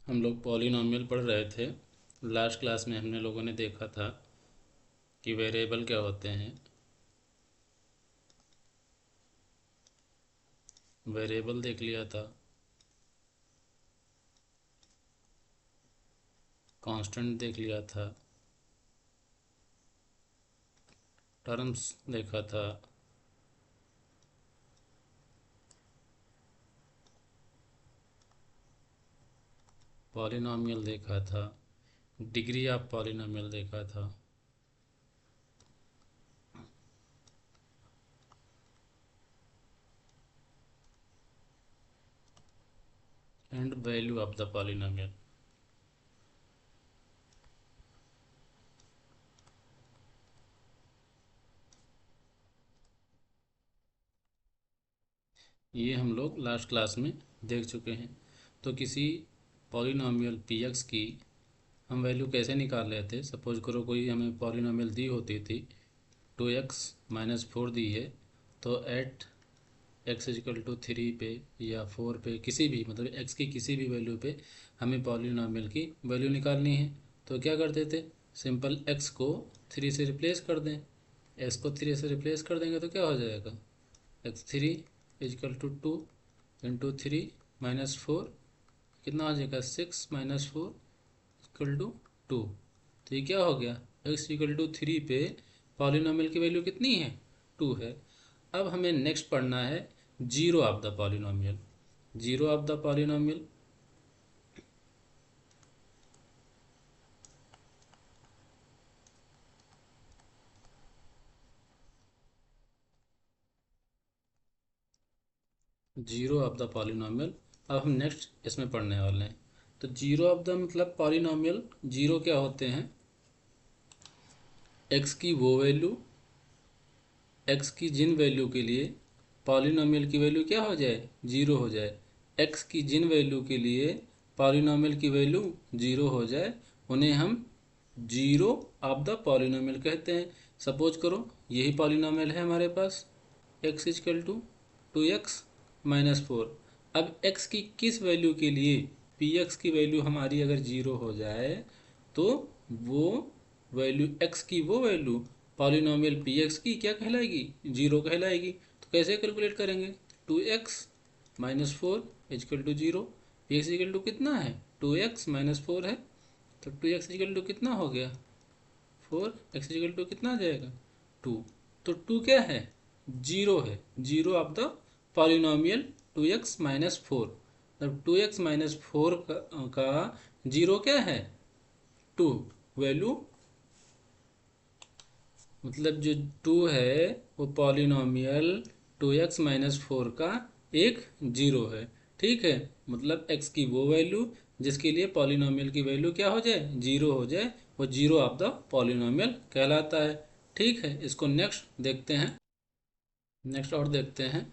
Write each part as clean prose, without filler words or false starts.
हम लोग पॉलिनॉमियल पढ़ रहे थे। लास्ट क्लास में हमने लोगों ने देखा था कि वेरिएबल क्या होते हैं। वेरिएबल देख लिया था, कांस्टेंट देख लिया था, टर्म्स देखा था, पॉलिनॉमियल देखा था, डिग्री ऑफ पॉलिनॉमियल देखा था, and value of the polynomial. ये हम लोग लास्ट क्लास में देख चुके हैं। तो किसी पॉलिनॉमियल पी एक्स की हम वैल्यू कैसे निकाल रहे थे। सपोज करो कोई हमें पॉलिनॉमियल दी होती थी, 2x-4 दी है, तो एट एक्स इजिकल टू 3 पे या 4 पे, किसी भी मतलब एक्स की किसी भी वैल्यू पे हमें पॉलिनॉमियल की वैल्यू निकालनी है। तो क्या करते थे, सिंपल एक्स को 3 से रिप्लेस कर दें। एक्स को 3 से रिप्लेस कर देंगे तो क्या हो जाएगा, x3 इजिकल टू 2 इंटू 3 - 4, कितना हो जाएगा 6 - 4 इक्वल टू 2। तो ये क्या हो गया, x इक्वल टू 3 पे पॉलिनॉमियल की वैल्यू कितनी है, 2 है। अब हमें नेक्स्ट पढ़ना है zero of the polynomial. Zero of the polynomial, zero of the polynomial. अब हम नेक्स्ट इसमें पढ़ने वाले हैं। तो जीरो ऑफ द मतलब पॉलिनॉमियल जीरो क्या होते हैं, एक्स की वो वैल्यू, एक्स की जिन वैल्यू के लिए पॉलिनॉमियल की वैल्यू क्या हो जाए, जीरो हो जाए। एक्स की जिन वैल्यू के लिए पॉलिनॉमियल की वैल्यू जीरो हो जाए, उन्हें हम जीरो ऑफ द पॉलिनॉमियल कहते हैं। सपोज करो यही पॉलिनॉमियल है हमारे पास, एक्स इजकल टू 2x - 4। अब x की किस वैल्यू के लिए पी एक्स की वैल्यू हमारी अगर जीरो हो जाए, तो वो वैल्यू x की वो वैल्यू पॉलिनॉमियल पी एक्स की क्या कहलाएगी, जीरो कहलाएगी। तो कैसे कैलकुलेट करेंगे, 2x - 4 equal to zero. P x equal to कितना है, 2x - 4 है, तो 2x इजकल टू कितना हो गया 4, x इजकल टू कितना आ जाएगा 2। तो 2 क्या है, जीरो है, zero of the polynomial 2x - 4। तब 2x - 4 का जीरो क्या है 2, वैल्यू मतलब जो 2 है वो पॉलिनॉमियल 2x - 4 का एक जीरो है। ठीक है, मतलब x की वो वैल्यू जिसके लिए पॉलिनॉमियल की वैल्यू क्या हो जाए, जीरो हो जाए, वो जीरो ऑफ द पॉलिनॉमियल कहलाता है। ठीक है, इसको नेक्स्ट देखते हैं। नेक्स्ट और देखते हैं।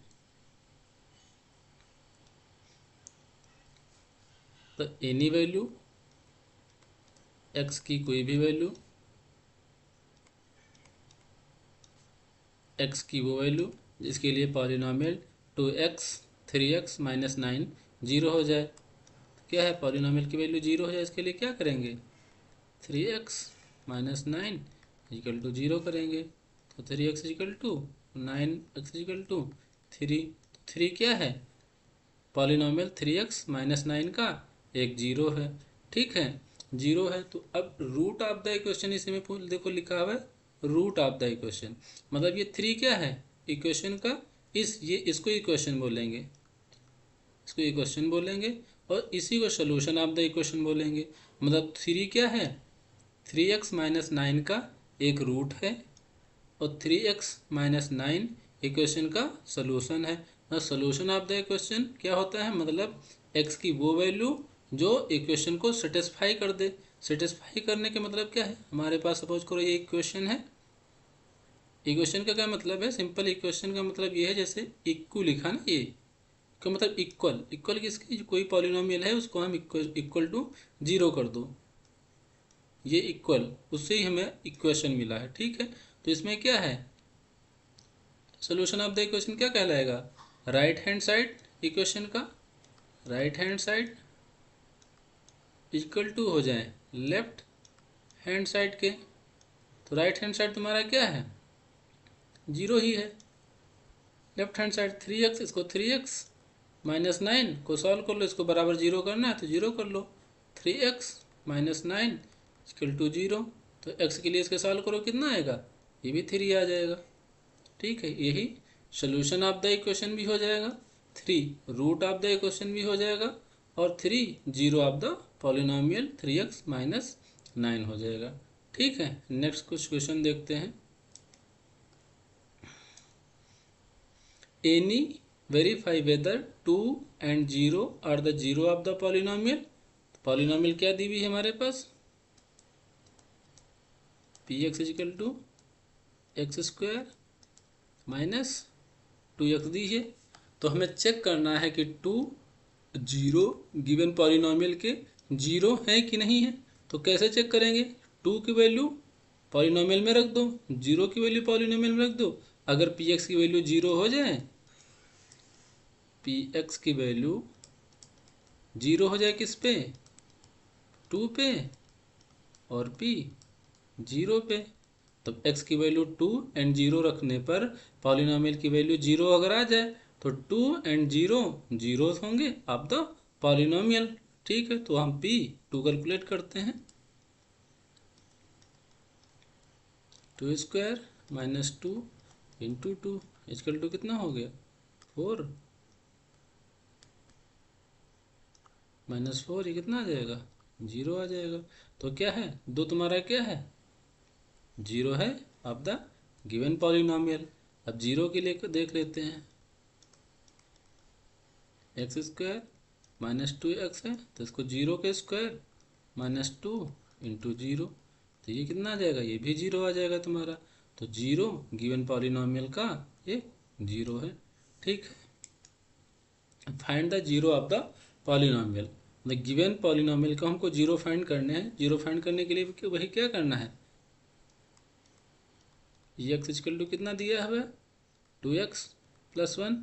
तो एनी वैल्यू, x की कोई भी वैल्यू, x की वो वैल्यू जिसके लिए पॉलिनॉमियल 2x 3x - 9 जीरो हो जाए। क्या है, पॉलिनॉमियल की वैल्यू जीरो हो जाए, इसके लिए क्या करेंगे, 3x - 9 इक्वल टू जीरो करेंगे। तो 3x equal to 9x equal to 3। Three क्या है, पॉलिनॉमियल 3x - 9 का एक जीरो है। ठीक है, जीरो है। तो अब रूट ऑफ द इक्वेशन इसमें देखो लिखा हुआ है, रूट ऑफ द इक्वेशन मतलब ये थ्री क्या है इक्वेशन का, ये इसको इक्वेशन बोलेंगे, इसको इक्वेशन बोलेंगे, और इसी को सोल्यूशन ऑफ द इक्वेशन बोलेंगे। मतलब थ्री क्या है, 3x - 9 का एक रूट है, और 3x - 9 इक्वेशन का सोल्यूशन है। सोल्यूशन ऑफ द इक्वेशन क्या होता है, मतलब x की वो वैल्यू जो इक्वेशन को सेटिस्फाई कर दे। सेटिस्फाई करने के मतलब क्या है, हमारे पास सपोज करो ये इक्वेशन है। इक्वेशन का क्या मतलब है, सिंपल इक्वेशन का मतलब ये है, जैसे इक्वल लिखा ना, ये का मतलब इक्वल, इक्वल किसकी, कोई पॉलिनॉमियल है उसको हम इक्वल टू जीरो कर दो, ये इक्वल, उससे ही हमें इक्वेशन मिला है। ठीक है, तो इसमें क्या है, सोल्यूशन ऑफ द इक्वेशन क्या कहलाएगा, राइट हैंड साइड इक्वेशन का, right hand side equal to हो जाए लेफ्ट हैंड साइड के। तो राइट हैंड साइड तुम्हारा क्या है, 0 ही है। लेफ्ट हैंड साइड 3x, इसको 3x माइनस 9 को सॉल्व कर लो, इसको बराबर 0 करना है तो 0 कर लो। 3x minus 9 equal to 0। तो x के लिए इसके सॉल्व करो, कितना आएगा, ये भी 3 आ जाएगा। ठीक है, यही सोल्यूशन ऑफ द इक्वेशन भी हो जाएगा, 3 रूट ऑफ द इक्वेशन भी हो जाएगा, और 3 zero of the polynomial 3x minus 9 हो जाएगा। ठीक है, नेक्स्ट कुछ क्वेश्चन देखते हैं। Any verify whether 2 and 0 are the zero of the polynomial. Polynomial क्या दी हुई है हमारे पास, P x is equal to x square minus 2x दी है। तो हमें चेक करना है कि 2 0 गिवन पॉलिनोमियल के 0 है कि नहीं है। तो कैसे चेक करेंगे, 2 की वैल्यू पॉलिनोमियल में रख दो, 0 की वैल्यू पॉलिनोमियल में रख दो। अगर पी एक्स की वैल्यू 0 हो जाए, पी एक्स की वैल्यू 0 हो जाए किस पे, 2 पे, और p 0 पे, तब x की वैल्यू 2 and 0 रखने पर पॉलिनोमियल की वैल्यू 0 अगर आ जाए तो 2 and 0 जीरो होंगे ऑफ द पॉलिनोमियल। ठीक है, तो हम p 2 कैलकुलेट करते हैं। 2 square minus 2 into 2 equal to कितना हो गया, 4 माइनस 4, ये कितना आ जाएगा, 0 आ जाएगा। तो क्या है, दो तुम्हारा क्या है, 0 है ऑफ द गिवन पॉलिनोमियल। अब 0 के लिए देख लेते हैं, एक्स स्क्वायर माइनस 2x है, तो इसको 0 के स्क्वायर माइनस 2 इंटू 0, तो ये कितना आ जाएगा, ये भी 0 आ जाएगा तुम्हारा। तो 0 गिवन पॉलिनोमियल का ये 0 है। ठीक है, find the 0 of the polynomial. The given polynomial को हमको 0 फाइंड करने हैं। 0 फाइंड करने के लिए वही क्या करना है, एक्स इक्वल टू कितना दिया हुआ है, 2x प्लस 1,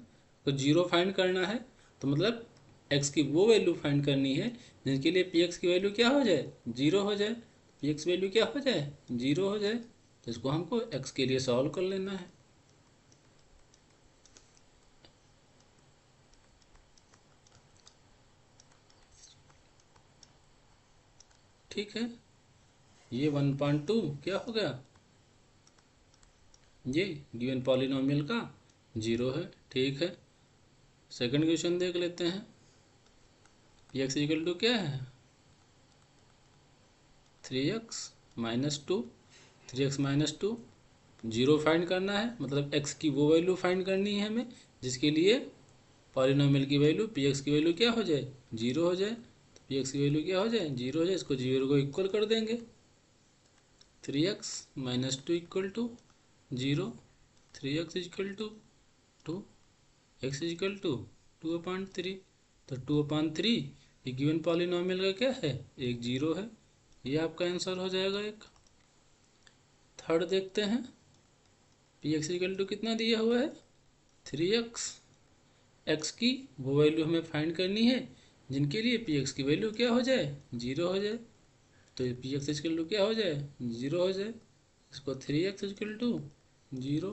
तो 0 फाइंड करना है। तो मतलब x की वो वैल्यू फाइंड करनी है जिनके लिए px की वैल्यू क्या हो जाए, 0 हो जाए। px वैल्यू क्या हो जाए, 0 हो जाए। तो इसको हमको x के लिए सॉल्व कर लेना है। ठीक है, ये 1.2 क्या हो गया, ये गिवन पॉलिनोमियल का 0 है। ठीक है, सेकंड क्वेश्चन देख लेते हैं। px इक्वल टू क्या है, 3x minus 2, 3x minus 2, 0 find करना है। मतलब x की वो वैल्यू फाइंड करनी है हमें जिसके लिए पॉलिनोमियल की वैल्यू px की वैल्यू क्या हो जाए, 0 हो जाए। तो px की वैल्यू क्या हो जाए, 0 हो जाए। इसको 0 को इक्वल कर देंगे, 3x minus 2 equal to 0, 3x equal to 2, x equal to 2/3। तो 2/3 ये गिवन पॉलिनोमियल का क्या है, एक 0 है। ये आपका आंसर हो जाएगा एक। थर्ड देखते हैं, पी एक्स इक्वल टू कितना दिया हुआ है, 3x। x की वो वैल्यू हमें फाइंड करनी है जिनके लिए पी एक्स की वैल्यू क्या हो जाए, 0 हो जाए। तो पी एक्स इक्वल टू क्या हो जाए, 0 हो जाए। इसको 3x इक्वल टू 0,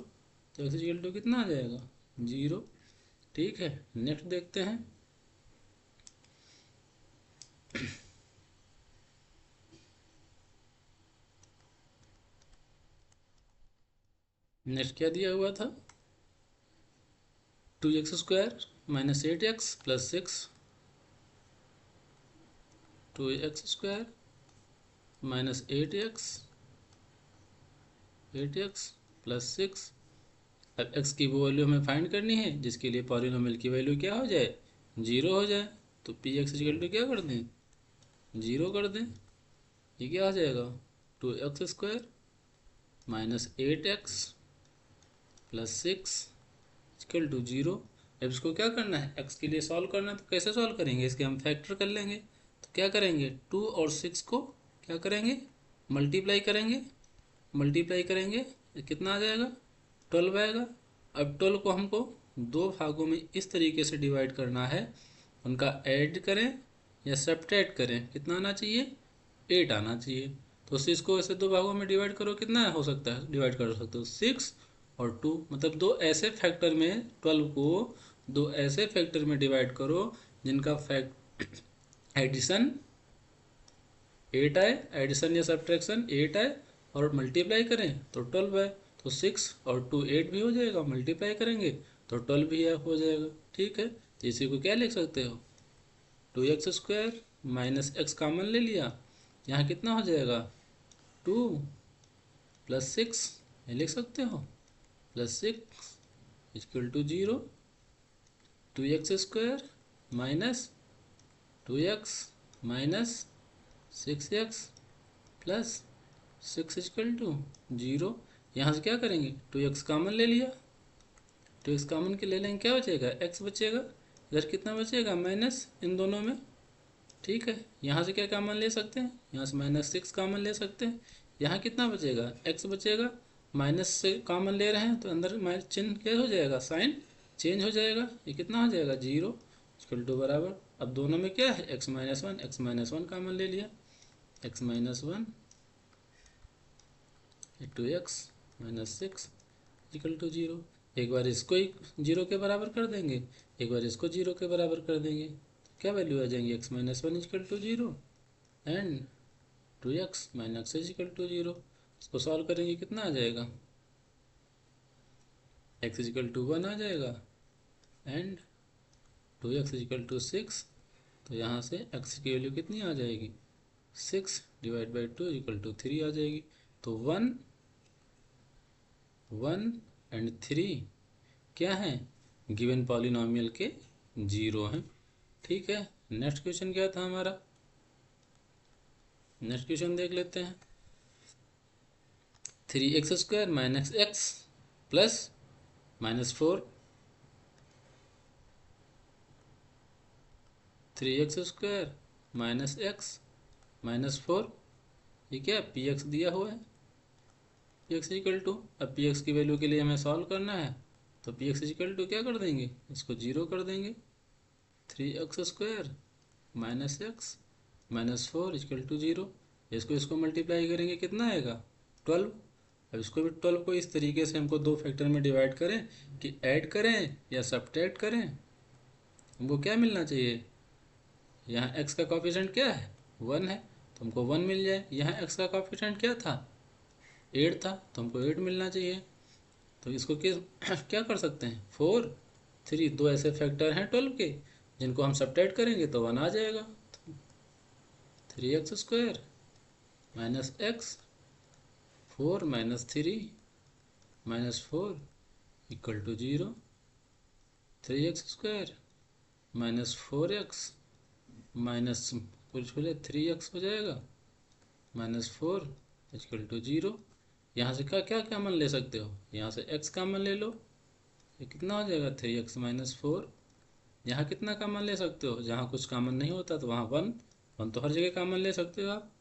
तो एक्स इक्वल टू कितना आ जाएगा, 0। ठीक है, नेक्स्ट देखते हैं। नेक्स्ट क्या दिया हुआ था, 2x square minus 8x plus 6, 2x square minus 8x plus 6। अब x की वो वैल्यू हमें फाइंड करनी है जिसके लिए पॉलिनोमियल की वैल्यू क्या हो जाए, 0 हो जाए। तो पी एक्स इक्वल टू क्या कर दें, 0 कर दें। ये क्या आ जाएगा, 2x square minus 8x plus 6 equal to 0। अब इसको क्या करना है, x के लिए सॉल्व करना है। तो कैसे सॉल्व करेंगे, इसके हम फैक्टर कर लेंगे। तो क्या करेंगे, 2 और 6 को क्या करेंगे, मल्टीप्लाई करेंगे। ये कितना आ जाएगा, 12 आएगा। अब 12 को हमको दो भागों में इस तरीके से डिवाइड करना है, उनका ऐड करें या सब्ट्रैक्ट करें, कितना आना चाहिए, 8 आना चाहिए। तो 6 को ऐसे दो भागों में डिवाइड करो, कितना हो सकता है, डिवाइड कर सकते हो 6 और 2, मतलब दो ऐसे फैक्टर में 12 को दो ऐसे फैक्टर में डिवाइड करो जिनका फैक्ट एडिशन 8 आए, एडिशन या सब्ट्रैक्शन 8 आए, और मल्टीप्लाई करें तो 12 आए। तो 6 और 2 8 भी हो जाएगा, मल्टीप्लाई करेंगे तो 12 भी हो जाएगा। ठीक है, तो इसी को क्या लिख सकते हो, 2x² माइनस एक्स कॉमन ले लिया, यहाँ कितना हो जाएगा 2 प्लस 6, ये लिख सकते हो, plus 6 equal to 0, 2x² minus 2x minus 6x plus 6 equal to 0। यहाँ से क्या करेंगे, 2x कॉमन ले लिया, 2x कॉमन के ले लेंगे, क्या बचेगा, x बचेगा, इधर कितना बचेगा माइनस इन दोनों में। ठीक है, यहाँ से क्या कॉमन ले सकते हैं, यहाँ से -6 कॉमन ले सकते हैं, यहाँ कितना बचेगा, x बचेगा, माइनस से कॉमन ले रहे हैं तो अंदर माइनस चिन्ह क्या हो जाएगा, साइन चेंज हो जाएगा, ये कितना हो जाएगा 0 इक्वल टू बराबर, अब दोनों में क्या है x-1 कॉमन ले लिया, x-1 2x minus 6 equal to 0। एक बार इसको ही 0 के बराबर कर देंगे, एक बार इसको 0 के बराबर कर देंगे, क्या वैल्यू आ जाएंगी, x-1 equal to 0 and 2x minus 6 equal to 0। इसको सॉल्व करेंगे, कितना आ जाएगा, x इक्वल टू 1 आ जाएगा एंड 2x इक्वल टू 6। तो यहाँ से x की वैल्यू कितनी आ जाएगी, 6 डिवाइड बाई 2 इक्वल टू 3 आ जाएगी। तो 1 1 एंड 3 क्या है, गिवन पॉलिनोमियल के 0 हैं। ठीक है, नेक्स्ट क्वेश्चन क्या था हमारा, नेक्स्ट क्वेश्चन देख लेते हैं। 3x² minus x plus -4, 3x² minus x minus 4, ये क्या px दिया हुआ है, px इक्वल टू, अब px की वैल्यू के लिए हमें सॉल्व करना है, तो px इक्वल टू क्या कर देंगे, इसको 0 कर देंगे, 3x² minus x minus 4 equal to 0। इसको मल्टीप्लाई करेंगे, कितना आएगा 12। अब इसको भी 12 को इस तरीके से हमको दो फैक्टर में डिवाइड करें कि ऐड करें या सब्ट्रैक्ट करें, हमको क्या मिलना चाहिए, यहाँ x का कोफिशिएंट क्या है 1 है, तो हमको 1 मिल जाए, यहाँ x का कोफिशिएंट क्या था 8 था, तो हमको 8 मिलना चाहिए। तो इसको क्या कर सकते हैं, 4 3, दो ऐसे फैक्टर हैं 12 के जिनको हम सब्ट्रैक्ट करेंगे तो 1 आ जाएगा। 3x² minus x 4 minus 3 minus 4 equal to 0, 3x² minus 4x minus कुछ बोले 3x हो जाएगा माइनस 4 इक्वल टू 0। यहाँ से क्या क्या कॉमन ले सकते हो, यहाँ से x कॉमन ले लो, ये कितना हो जाएगा 3x माइनस 4। यहाँ कितना कॉमन ले सकते हो, जहाँ कुछ कॉमन नहीं होता तो वहाँ 1 तो हर जगह कॉमन ले सकते हो आप,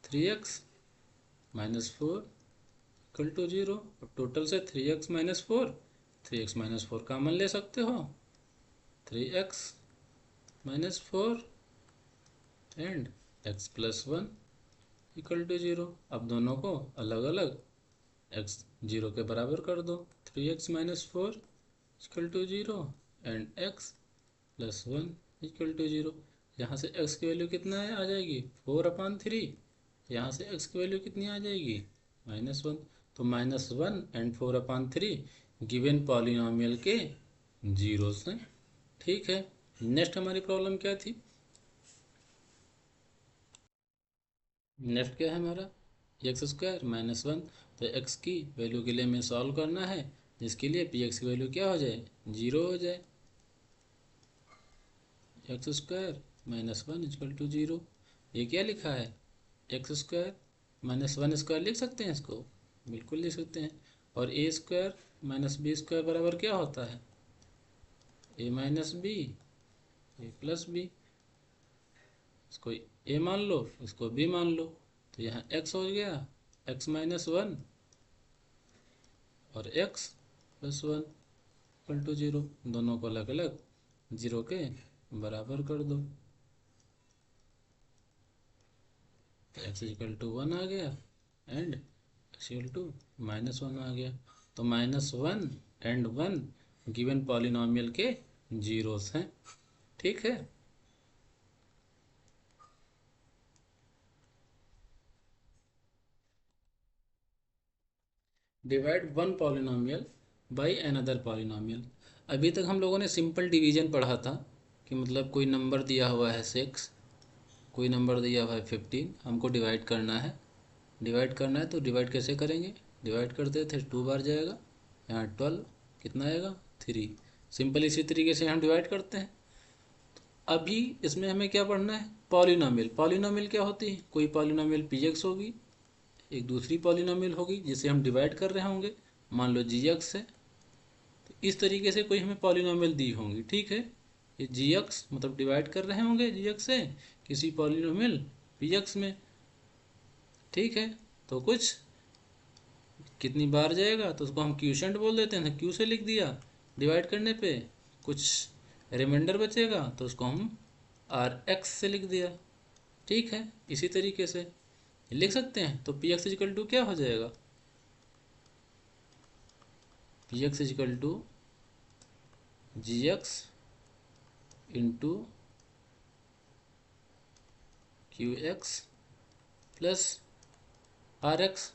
3x माइनस 4 इक्वल टू 0। अब टोटल से 3x minus 4, 3x minus 4 common ले सकते हो, 3x minus 4 and x plus 1 equal to 0। अब दोनों को अलग अलग x 0 के बराबर कर दो, 3x minus 4 equal to 0 and x plus 1 equal to 0। यहाँ से x की वैल्यू कितना है आ जाएगी 4/3, यहाँ से x की वैल्यू कितनी आ जाएगी -1। तो -1 एंड 4/3 गिवन पॉलिनोमियल के जीरोस हैं। ठीक है, नेक्स्ट हमारी प्रॉब्लम क्या थी, नेक्स्ट क्या है हमारा x² -1, तो x की वैल्यू के लिए हमें सॉल्व करना है, जिसके लिए px की वैल्यू क्या हो जाए 0 हो जाए, x² -1 इक्वल टू 0। ये क्या लिखा है x² -1² लिख सकते हैं इसको, बिल्कुल लिख सकते हैं। और a² -b² बराबर क्या होता है a minus b a plus b, इसको a मान लो, इसको b मान लो, तो यहाँ x हो गया x -1 और x प्लस 1 इक्वल टू 0, दोनों को अलग अलग 0 के बराबर कर दो। एक्स इक्वल टू 1 आ गया एंड एक्स इक्वल टू -1 आ गया। तो -1 एंड 1 गिवन पॉलिनॉमियल के जीरोस हैं। ठीक है। Divide one polynomial by another polynomial. अभी तक हम लोगों ने सिंपल डिवीजन पढ़ा था कि मतलब कोई नंबर दिया हुआ है 6, कोई नंबर दिया हुआ है 15, हमको डिवाइड करना है। डिवाइड करना है तो डिवाइड कैसे करेंगे? डिवाइड करते थे 2 बार जाएगा, यहाँ 12 कितना आएगा 3। सिंपल इसी तरीके से हम डिवाइड करते हैं। अभी इसमें हमें क्या पढ़ना है? पॉलिनॉमियल। पॉलिनॉमियल क्या होती है? कोई पॉलिनॉमियल पीएक्स होगी, एक दूसरी पॉलिनॉमियल होगी जिसे हम डिवाइड कर रहे होंगे, मान लो जीएक्स है। तो इस तरीके से कोई हमें पॉलिनॉमियल दी होंगी। ठीक है, ये जीएक्स मतलब डिवाइड कर रहे होंगे जीएक्स से किसी पॉलिनॉमियल पीएक्स में। ठीक है, तो कुछ कितनी बार जाएगा तो उसको हम क्यूशेंट बोल देते हैं, क्यू से लिख दिया। डिवाइड करने पे कुछ रिमाइंडर बचेगा तो उसको हम आर एक्स से लिख दिया। ठीक है, इसी तरीके से लिख सकते हैं। तो पी एक्स इजिकल टू क्या हो जाएगा? P x is equal to g x into q x plus r x,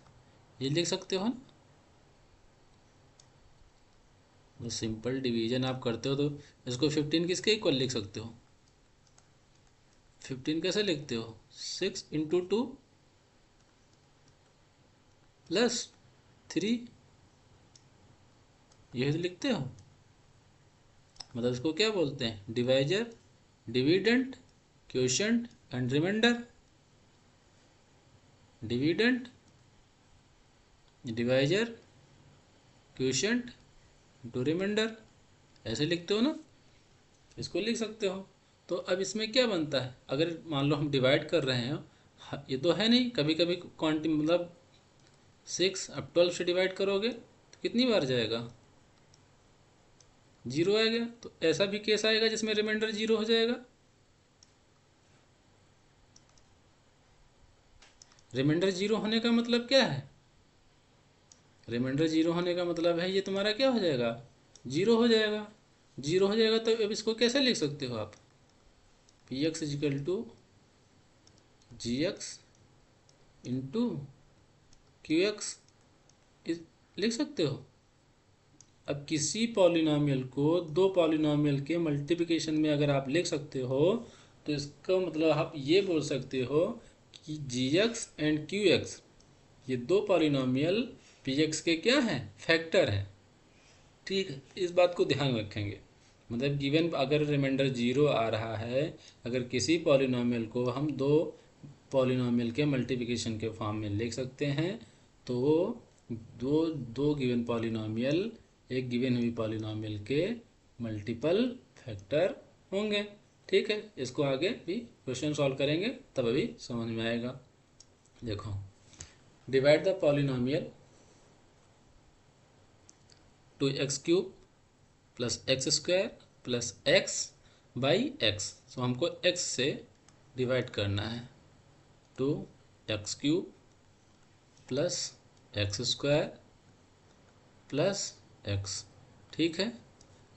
ये लिख सकते हो ना। तो सिंपल डिवीजन आप करते हो तो इसको 15 किसके इक्वल लिख सकते हो? 15 कैसे लिखते हो? 6 इंटू 2 प्लस 3, यही तो लिखते हो। मतलब इसको क्या बोलते हैं? Divisor, dividend, quotient and remainder. Dividend, divisor, quotient to remainder, ऐसे लिखते हो ना, इसको लिख सकते हो। तो अब इसमें क्या बनता है? अगर मान लो हम डिवाइड कर रहे हैं, ये तो है नहीं, कभी कभी क्वांटिटी मतलब 6 अब 12 से डिवाइड करोगे तो कितनी बार जाएगा? 0 आएगा। तो ऐसा भी केस आएगा जिसमें रिमाइंडर 0 हो जाएगा। रिमाइंडर 0 होने का मतलब क्या है? रिमाइंडर 0 होने का मतलब है ये तुम्हारा क्या हो जाएगा? 0 हो जाएगा। 0 हो जाएगा तो अब इसको कैसे लिख सकते हो आप? P x is equal to g x into q x लिख सकते हो। अब किसी पॉलिनॉमियल को दो पॉलिनॉमियल के मल्टीप्लिकेशन में अगर आप लिख सकते हो तो इसका मतलब आप ये बोल सकते हो कि जी एक्स एंड क्यू एक्स ये दो पॉलिनॉमियल पी एक्स के क्या हैं? फैक्टर हैं। ठीक है, इस बात को ध्यान रखेंगे। मतलब गिवन अगर रिमाइंडर 0 आ रहा है, अगर किसी पॉलिनॉमियल को हम दो पॉलिनॉमियल के मल्टीप्लिकेशन के फॉर्म में लिख सकते हैं तो दो दो गिवन पॉलिनॉमियल एक गिवन हुई पॉलिनॉमियल के मल्टीपल फैक्टर होंगे। ठीक है, इसको आगे भी क्वेश्चन सॉल्व करेंगे तब अभी समझ में आएगा। देखो, divide the polynomial 2x³ plus x square plus x by x. So हमको x से डिवाइड करना है। 2x³ plus x square plus x. ठीक है,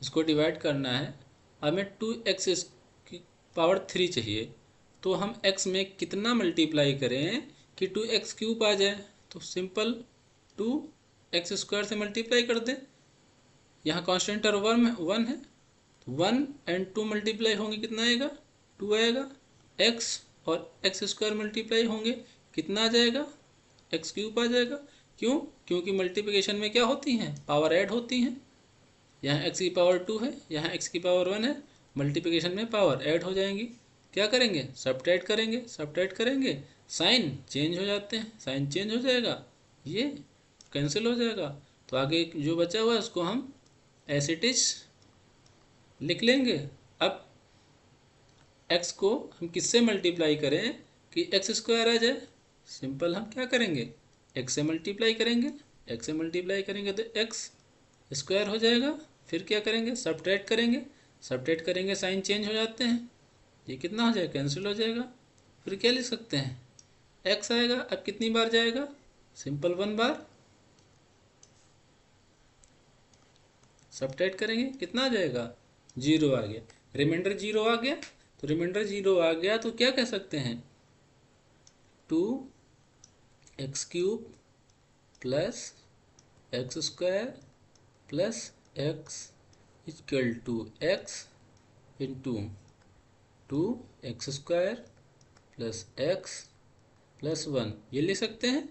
इसको डिवाइड करना है। हमें 2x की पावर 3 चाहिए, तो हम x में कितना मल्टीप्लाई करें कि 2x³ आ जाए? तो सिंपल 2x² से मल्टीप्लाई कर दें। यहाँ कॉन्स्टेंट और 1 है, 1 एंड 2 मल्टीप्लाई होंगे कितना आएगा? 2 आएगा। x और x² मल्टीप्लाई होंगे कितना आ जाएगा? x³ आ जाएगा। क्यों? क्योंकि मल्टीप्लिकेशन में क्या होती हैं? पावर ऐड होती हैं। यहाँ x की पावर 2 है, यहाँ x की पावर 1 है, मल्टीप्लिकेशन में पावर ऐड हो जाएंगी। क्या करेंगे? सब्ट्रैक्ट करेंगे। सब्ट्रैक्ट करेंगे, साइन चेंज हो जाते हैं, साइन चेंज हो जाएगा, ये कैंसिल हो जाएगा। तो आगे जो बचा हुआ है उसको हम एज इट इज लिख लेंगे। अब x को हम किससे मल्टीप्लाई करें कि x² आ जाए? सिंपल हम क्या करेंगे? x से मल्टीप्लाई करेंगे। x से मल्टीप्लाई करेंगे तो x² हो जाएगा। फिर क्या करेंगे? सब्ट्रैक्ट करेंगे। सब्ट्रैक्ट करेंगे, साइन चेंज हो जाते हैं, ये कितना हो जाएगा? कैंसिल हो जाएगा। फिर क्या लिख सकते हैं? एक्स आएगा। अब कितनी बार जाएगा? सिंपल 1 बार। सब्ट्रैक्ट करेंगे कितना आ जाएगा? 0 आ गया। रिमाइंडर 0 आ गया। तो रिमाइंडर 0 आ गया तो क्या कह सकते हैं? 2x³ plus x² plus x equal to x into 2x² plus x plus 1 ये लिख सकते हैं।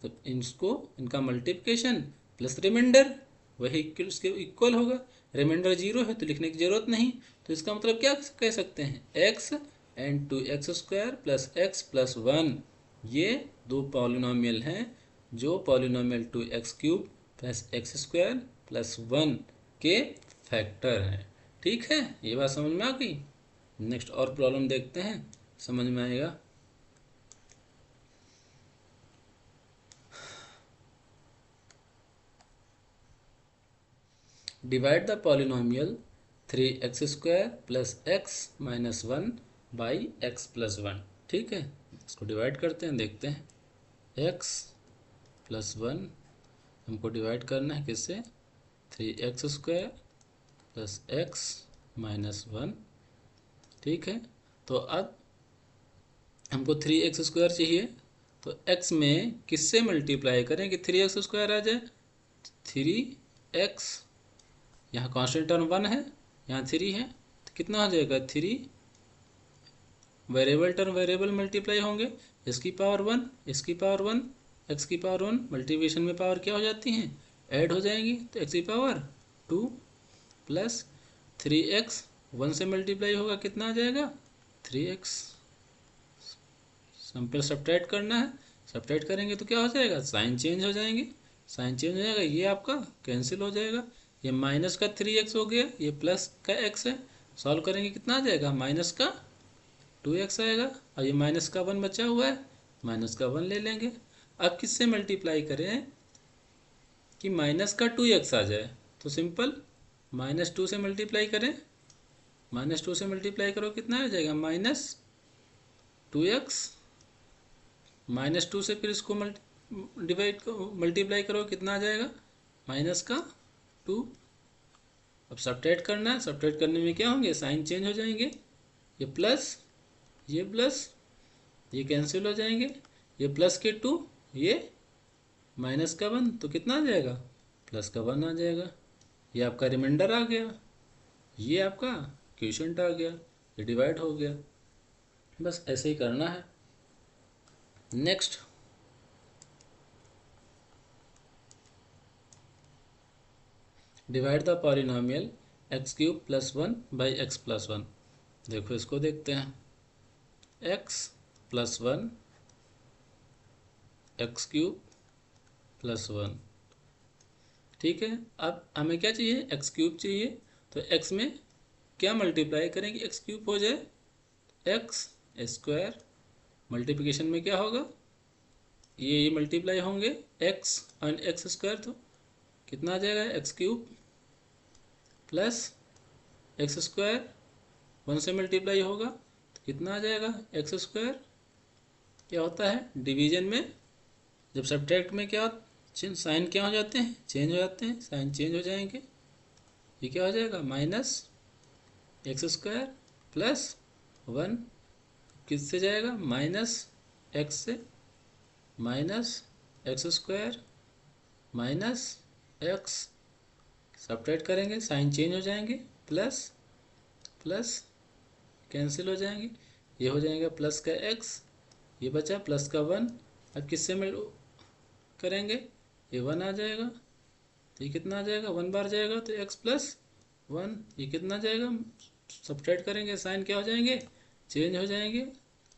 तो इसको इनका मल्टीप्लिकेशन प्लस रिमाइंडर वही उसके इक्वल होगा। रिमाइंडर 0 है तो लिखने की जरूरत नहीं। तो इसका मतलब क्या कह सकते हैं? x and 2x² plus x plus 1 ये दो पॉलिनोमियल हैं जो polynomial 2x³ plus x² plus 1 के फैक्टर हैं। ठीक है, ये बात समझ में आ गई। नेक्स्ट और प्रॉब्लम देखते हैं, समझ में आएगा। Divide the polynomial 3x² plus x minus 1 by x plus 1। ठीक है, इसको डिवाइड करते हैं, देखते हैं। x प्लस 1 हमको डिवाइड करना है किससे? 3x² plus x minus 1। ठीक है, तो अब हमको 3x² चाहिए। तो x में किससे मल्टीप्लाई करें कि 3x² आ जाए? 3x, यहाँ कांस्टेंट टर्म 1 है, यहाँ 3 है, तो कितना हो जाएगा? 3 वेरिएबल टर्म वेरिएबल मल्टीप्लाई होंगे, इसकी पावर 1 इसकी पावर 1 x की पावर 1 मल्टीप्लिकेशन में पावर क्या हो जाती हैं? ऐड हो जाएंगी। तो x की पावर 2 प्लस 3x 1 से मल्टीप्लाई होगा, कितना आ जाएगा? 3x। सिंपल सब्ट्रैक्ट करना है, सब्ट्रैक्ट करेंगे तो क्या हो जाएगा? साइन चेंज हो जाएंगे, साइन चेंज हो जाएगा, ये आपका कैंसिल हो जाएगा। ये माइनस का 3x हो गया, ये प्लस का x है। सॉल्व करेंगे कितना आ जाएगा? माइनस का 2x आएगा। और ये माइनस का 1 बचा हुआ है, माइनस का 1 ले लेंगे। अब किससे मल्टीप्लाई करें कि माइनस का 2x आ जाए? तो सिंपल -2 से मल्टीप्लाई करें, -2 से मल्टीप्लाई करो, कितना आ जाएगा? -2x। -2 से फिर इसको मल्टीप्लाई करो, कितना आ जाएगा? -2। अब सब्ट्रैक्ट करना है, सब्ट्रैक्ट करने में क्या होंगे? साइन चेंज हो जाएंगे, ये प्लस ये कैंसिल हो जाएंगे, ये प्लस के 2 ये माइनस का 1, तो कितना आ जाएगा? प्लस का 1 आ जाएगा। ये आपका रिमाइंडर आ गया, ये आपका क्वोशिएंट आ गया, ये डिवाइड हो गया। बस ऐसे ही करना है। Next, divide the polynomial x³ plus 1 by x plus 1। देखो इसको देखते हैं। x plus 1 x³ plus 1। ठीक है, अब हमें क्या चाहिए? x³ चाहिए। तो x में क्या मल्टीप्लाई करेंगे? x³ हो जाए x²। मल्टीप्लिकेशन में क्या होगा? ये मल्टीप्लाई होंगे x एंड x², तो कितना आ जाएगा? x³ प्लस x², 1 से मल्टीप्लाई होगा तो कितना आ जाएगा? x²। क्या होता है डिवीजन में? जब सब्ट्रैक्ट में क्या साइन क्या हो जाते हैं? चेंज हो जाते हैं, साइन चेंज हो जाएंगे। ये क्या हो जाएगा? -x² प्लस 1 किससे जाएगा? -x से, -x² -x। सब्ट्रैक्ट करेंगे, साइन चेंज हो जाएंगे, प्लस प्लस कैंसिल हो जाएंगे, ये हो जाएगा प्लस का x, ये बचा प्लस का 1। अब किससे मिल करेंगे? ये 1 आ जाएगा, तो ये कितना आ जाएगा? 1 बार जाएगा तो x प्लस 1, ये कितना जाएगा? सब्ट्रैक्ट करेंगे, साइन क्या हो जाएंगे? चेंज हो जाएंगे,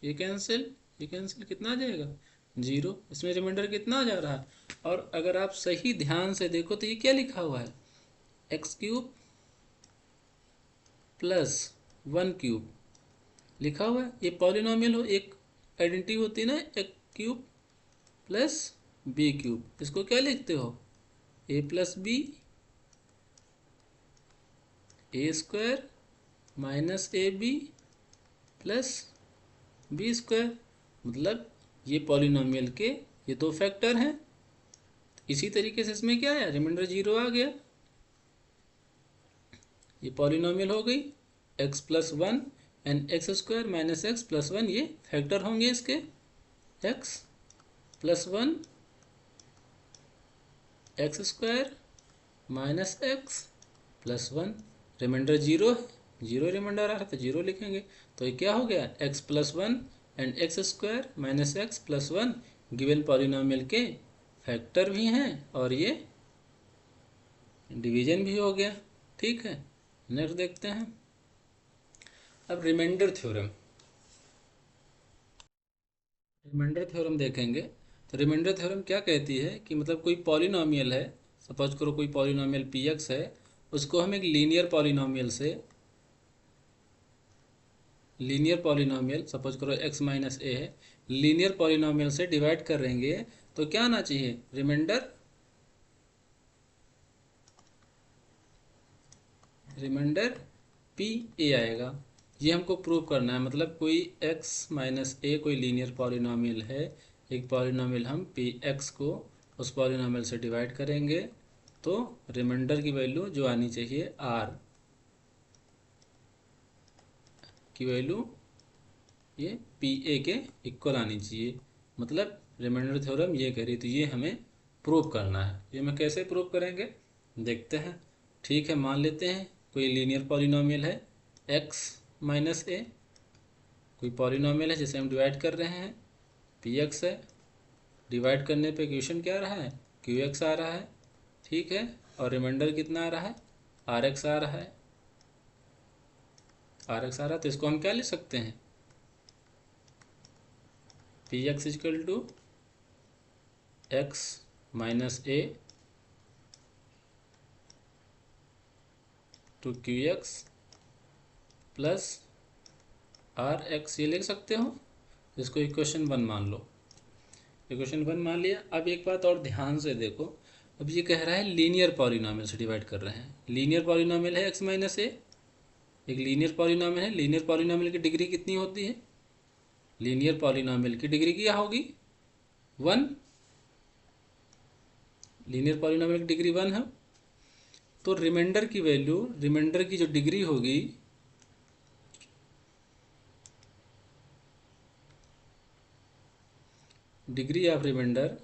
ये कैंसिल कितना आ जाएगा? 0। इसमें रिमाइंडर कितना आ जा रहा है? और अगर आप सही ध्यान से देखो तो ये क्या लिखा हुआ है? x³ प्लस 1³ लिखा हुआ है। ये पॉलिनोमियल हो, एक आइडेंटिटी होती है ना, x³ प्लस b³। इसको क्या लिखते हो? a plus b a² minus ab plus b²। मतलब ये पॉलिनोमियल के ये दो फैक्टर हैं। इसी तरीके से इसमें क्या है, रिमाइंडर 0 आ गया। ये पॉलिनोमियल हो गई x+1 and x² minus x+1, ये फैक्टर होंगे इसके। x+1 x² minus x+1, reminder 0 है, 0 रिमाइंडर आ रहा है तो 0 लिखेंगे। तो ये क्या हो गया, x+1 and x² minus x+1 given polynomial के फैक्टर भी हैं और ये डिवीजन भी हो गया। ठीक है, नेक्स्ट देखते हैं अब रिमाइंडर थ्योरम। रिमाइंडर थ्योरम देखेंगे तो रिमाइंडर थ्योरम क्या कहती है कि मतलब कोई पॉलिनोमियल है, सपोज करो कोई पॉलिनोमियल px है, उसको हम एक लीनियर पॉलिनोमियल सपोज करो x माइनस ए है, लीनियर पॉलिनोमियल से डिवाइड करेंगे तो क्या आना चाहिए, रिमाइंडर पी ए आएगा। ये हमको प्रूव करना है, मतलब कोई x माइनस ए कोई लीनियर पॉलिनोमियल है, एक पॉलिनोमियल हम पी एक्स को उस पॉलिनोमियल से डिवाइड करेंगे तो रिमाइंडर की वैल्यू जो आनी चाहिए r की वैल्यू ये पी ए के इक्वल आनी चाहिए। मतलब रिमाइंडर थ्योरम ये कह रही, तो ये हमें प्रूव करना है। ये मैं कैसे प्रूव करेंगे देखते हैं। ठीक है, मान लेते हैं कोई लीनियर पॉलिनोमियल है x माइनस ए, कोई पॉलिनोमियल है जिसे हम डिवाइड कर रहे हैं, पी एक्स है। डिवाइड करने पे क्वेश्चन क्या आ रहा है, क्यू एक्स आ रहा है। ठीक है, और रिमाइंडर कितना आ रहा है, आर एक्स आ रहा है। आर एक्स आ रहा है तो इसको हम क्या लिख सकते हैं, p x equal to x minus a to q x plus r x, ये लिख सकते हो। इसको इक्वेशन 1 मान लो, इक्वेशन 1 मान लिया। अब एक बात और ध्यान से देखो, अब ये कह रहा है लीनियर पॉलिनोमियल से डिवाइड कर रहे हैं। लीनियर पॉलिनोमियल है x माइनस ए, एक लीनियर पॉलिनोमियल है। लीनियर पॉलिनोमियल की डिग्री कितनी होती है, लीनियर पॉलिनोमियल की डिग्री क्या होगी, 1। लीनियर पॉलिनोमियल की डिग्री 1 है, तो रिमाइंडर की वैल्यू, रिमाइंडर की जो डिग्री होगी, degree of remainder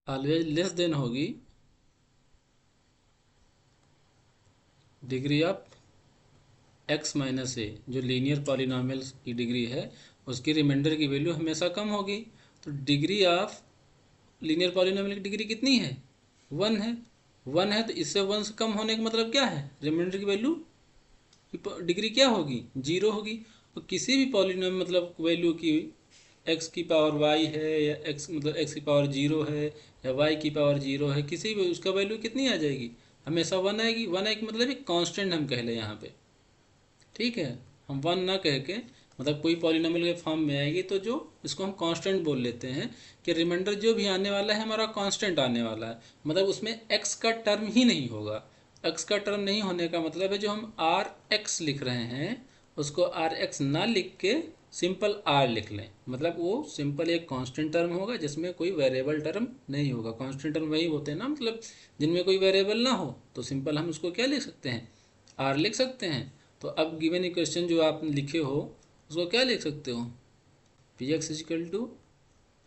always less than होगी degree of x minus a. जो लीनियर पॉलिनोमियल की डिग्री है उसकी रिमाइंडर की वैल्यू हमेशा कम होगी। तो डिग्री ऑफ लीनियर पॉलिनोमियल की डिग्री कितनी है, 1 है। 1 है तो इससे 1 से कम होने का मतलब क्या है, रिमाइंडर की वैल्यू डिग्री क्या होगी, 0 होगी। तो किसी भी पॉलिनोमियल मतलब वैल्यू की x की पावर y है या x मतलब x की पावर 0 है या y की पावर 0 है, किसी भी उसका वैल्यू कितनी आ जाएगी, हमेशा 1 आएगी। 1 आएगी मतलब एक कांस्टेंट हम कह लें यहाँ पे। ठीक है, हम 1 ना कह के मतलब कोई पॉलिनोमियल के फॉर्म में आएगी तो जो इसको हम कांस्टेंट बोल लेते हैं कि रिमाइंडर जो भी आने वाला है हमारा कांस्टेंट आने वाला है। मतलब उसमें x का टर्म ही नहीं होगा। x का टर्म नहीं होने का मतलब है जो हम आर एक्स लिख रहे हैं उसको आर एक्स ना लिख के सिंपल आर लिख लें। मतलब वो सिंपल एक कांस्टेंट टर्म होगा जिसमें कोई वेरिएबल टर्म नहीं होगा। कांस्टेंट टर्म वही होते हैं ना, मतलब जिनमें कोई वेरिएबल ना हो, तो सिंपल हम उसको क्या लिख सकते हैं, आर लिख सकते हैं। तो अब गिवन इक्वेशन जो आप लिखे हो उसको क्या लिख सकते हो, p x is equal to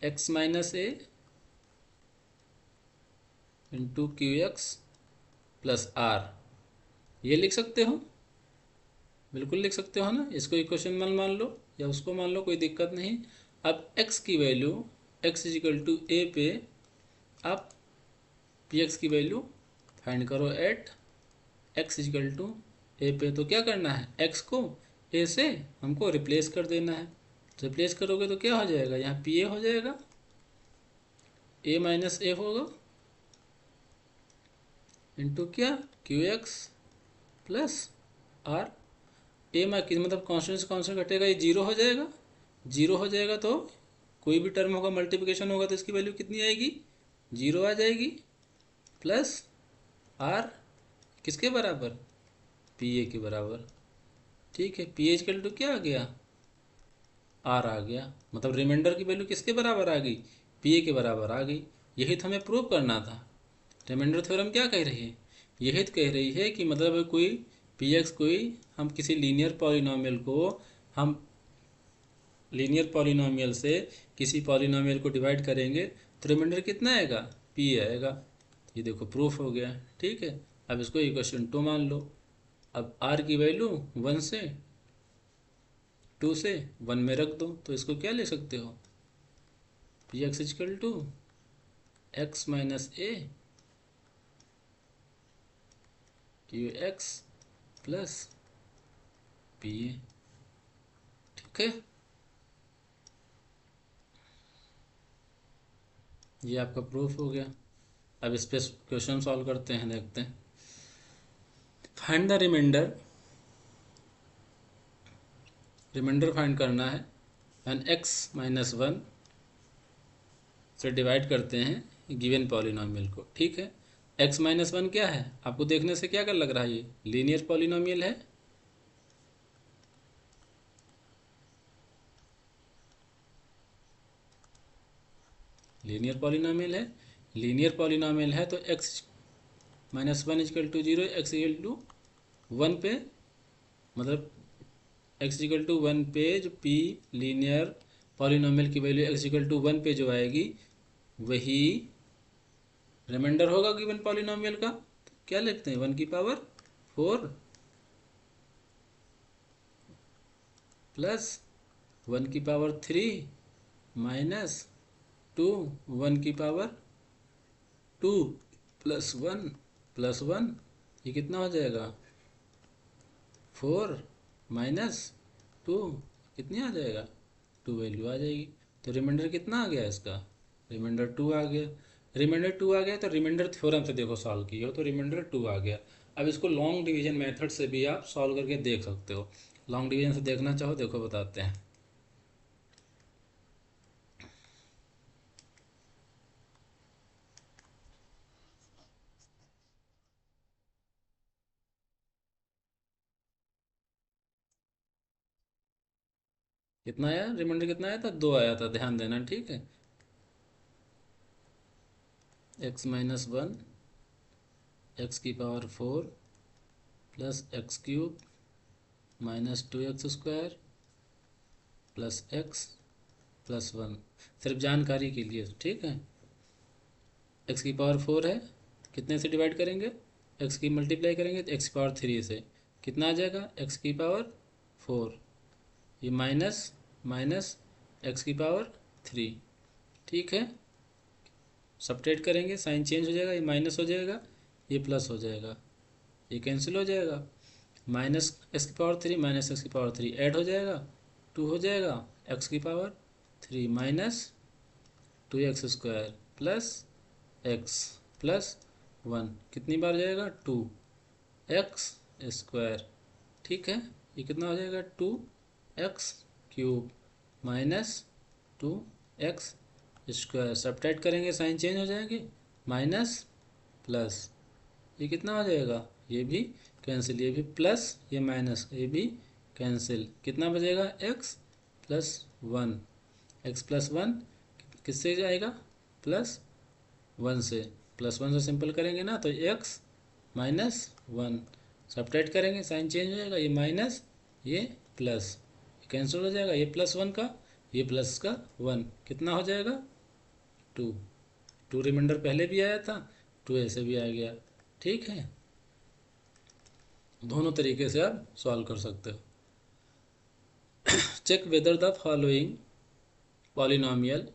x minus a into q x plus r, ये लिख सकते हो, बिल्कुल लिख सकते हो ना। इसको इक्वेशन 1 मान लो या उसको मान लो, कोई दिक्कत नहीं। अब x की वैल्यू x इजिकल टू ए पे आप पी एक्स की वैल्यू फाइंड करो एट x इजिकल टू ए पे। तो क्या करना है, x को a से हमको रिप्लेस कर देना है। रिप्लेस करोगे तो क्या हो जाएगा, यहाँ पी ए हो जाएगा, a माइनस ए होगा इंटू क्या क्यू एक्स प्लस आर। ए मतलब कॉन्स्टेंट से कॉन्स्टेंट कटेगा, ये 0 हो जाएगा। 0 हो जाएगा तो कोई भी टर्म होगा मल्टीप्लिकेशन होगा तो इसकी वैल्यू कितनी आएगी, 0 आ जाएगी, प्लस आर किसके बराबर, पी ए के बराबर। ठीक है, पी एच इक्वल टू क्या आ गया, आर आ गया, मतलब रिमाइंडर की वैल्यू किसके बराबर आ गई, पी ए के बराबर आ गई। यही तो हमें प्रूव करना था। रिमाइंडर थ्योरम क्या कह रही है, यही तो कह रही है कि मतलब कोई पी एक्स, कोई हम किसी लीनियर पॉलिनोमियल को, हम लीनियर पॉलिनोमियल से किसी पॉलिनोमियल को डिवाइड करेंगे तो रिमाइंडर कितना आएगा, पी आएगा। ये देखो प्रूफ हो गया। ठीक है, अब इसको इक्वेशन 2 मान लो। अब आर की वैल्यू 1 से 2 से 1 में रख दो, तो इसको क्या ले सकते हो, p x equal to x minus a q x plus p a. ठीक है, ये आपका प्रूफ हो गया। अब इस पे क्वेश्चन सॉल्व करते हैं, देखते हैं। Find the remainder, remainder find करना है एन एक्स माइनस 1 से डिवाइड करते हैं गिवन पॉलिनोमियल को। ठीक है, एक्स माइनस 1 क्या है, आपको देखने से क्या कर लग रहा है, ये लीनियर पॉलिनोमियल है। लीनियर पॉलिनोमियल है, लीनियर पॉलिनोमियल है तो x minus 1 equal to 0, x equal to 1 पे, मतलब एक्स इक्वल टू 1 पे जो पी लीनियर पॉलिनोमियल की वैल्यू एक्स इक्वल टू 1 पे जो आएगी वही रिमाइंडर होगा गिवन पॉलिनोमियल का। तो क्या लिखते हैं, 1 की पावर 4 प्लस 1 की पावर 3 माइनस 2, 1 की पावर 2 प्लस 1 प्लस 1, ये कितना हो जाएगा, 4 माइनस 2, कितनी आ जाएगा, 2 वैल्यू आ जाएगी। तो रिमाइंडर कितना आ गया इसका, रिमाइंडर 2 आ गया। रिमाइंडर 2 आ गया तो रिमाइंडर थ्योरम से देखो सॉल्व किए हो तो रिमाइंडर 2 आ गया। अब इसको लॉन्ग डिवीजन मेथड से भी आप सॉल्व करके देख सकते हो। लॉन्ग डिवीजन से देखना चाहो देखो बताते हैं। कितना आया, रिमाइंडर कितना आया था, 2 आया था, ध्यान देना। ठीक है, एक्स माइनस 1 एक्स की power 4 plus x cube minus 2x² plus x plus 1, सिर्फ जानकारी के लिए। ठीक है, एक्स की पावर 4 है, कितने से डिवाइड करेंगे, एक्स की मल्टीप्लाई करेंगे तो एक्स की पावर 3 से, कितना आ जाएगा, एक्स की पावर 4, ये माइनस माइनस एक्स की पावर 3। ठीक है, सब्ट्रैक्ट करेंगे, साइन चेंज हो जाएगा, ये माइनस हो जाएगा, ये प्लस हो जाएगा, ये कैंसिल हो जाएगा, माइनस एक्स की पावर 3 माइनस एक्स की पावर 3 ऐड हो जाएगा, 2 हो जाएगा, एक्स की power 3 minus 2x² plus x plus 1, कितनी बार जाएगा, 2x²। ठीक है, ये कितना हो जाएगा, 2x³ माइनस 2x², सब्ट्रैक्ट करेंगे साइन चेंज हो जाएंगे, माइनस प्लस, ये कितना हो जाएगा, ये भी कैंसिल, ये भी प्लस, ये माइनस, ये भी कैंसिल, कितना बचेगा, x प्लस 1, x प्लस 1 किससे जाएगा, प्लस 1 से, प्लस 1 से सिंपल करेंगे ना तो x माइनस 1, सब्ट्रैक्ट करेंगे साइन चेंज हो जाएगा, ये माइनस ये प्लस, कैंसिल हो जाएगा, ये प्लस 1 का ये प्लस का 1, कितना हो जाएगा, 2। 2 रिमाइंडर पहले भी आया था, 2 ऐसे भी आ गया। ठीक है, दोनों तरीके से आप सॉल्व कर सकते हो। Check whether the following polynomial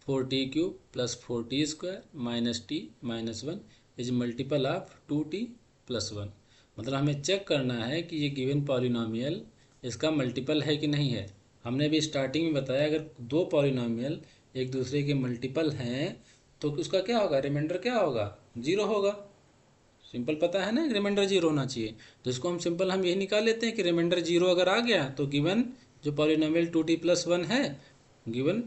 4t³ plus 4t² minus t minus 1 is multiple of 2t plus 1। मतलब हमें चेक करना है कि ये गिवन पॉलिनोमियल इसका मल्टीपल है कि नहीं है। हमने भी स्टार्टिंग में बताया अगर दो पॉलिनोमियल एक दूसरे के मल्टीपल हैं तो उसका क्या होगा, रिमाइंडर क्या होगा, 0 होगा। सिंपल पता है ना, रिमाइंडर 0 होना चाहिए। तो इसको हम सिंपल हम यही निकाल लेते हैं कि रिमाइंडर 0 अगर आ गया तो गिवन जो पॉलिनोमियल 2t प्लस 1 है, गिवन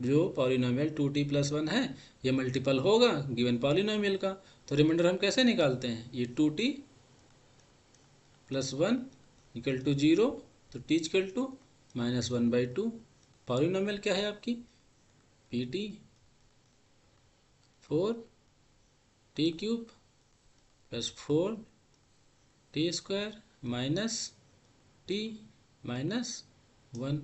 जो पॉलिनोमियल 2t+1 है ये मल्टीपल होगा गिवन पॉलिनोमियल का। तो रिमाइंडर हम कैसे निकालते हैं, ये 2t+1 इक्वल टू 0, तो t इक्वल टू -1/2। पॉलिनोमियल क्या है आपकी, pt 4t³ + 4t² - t -1।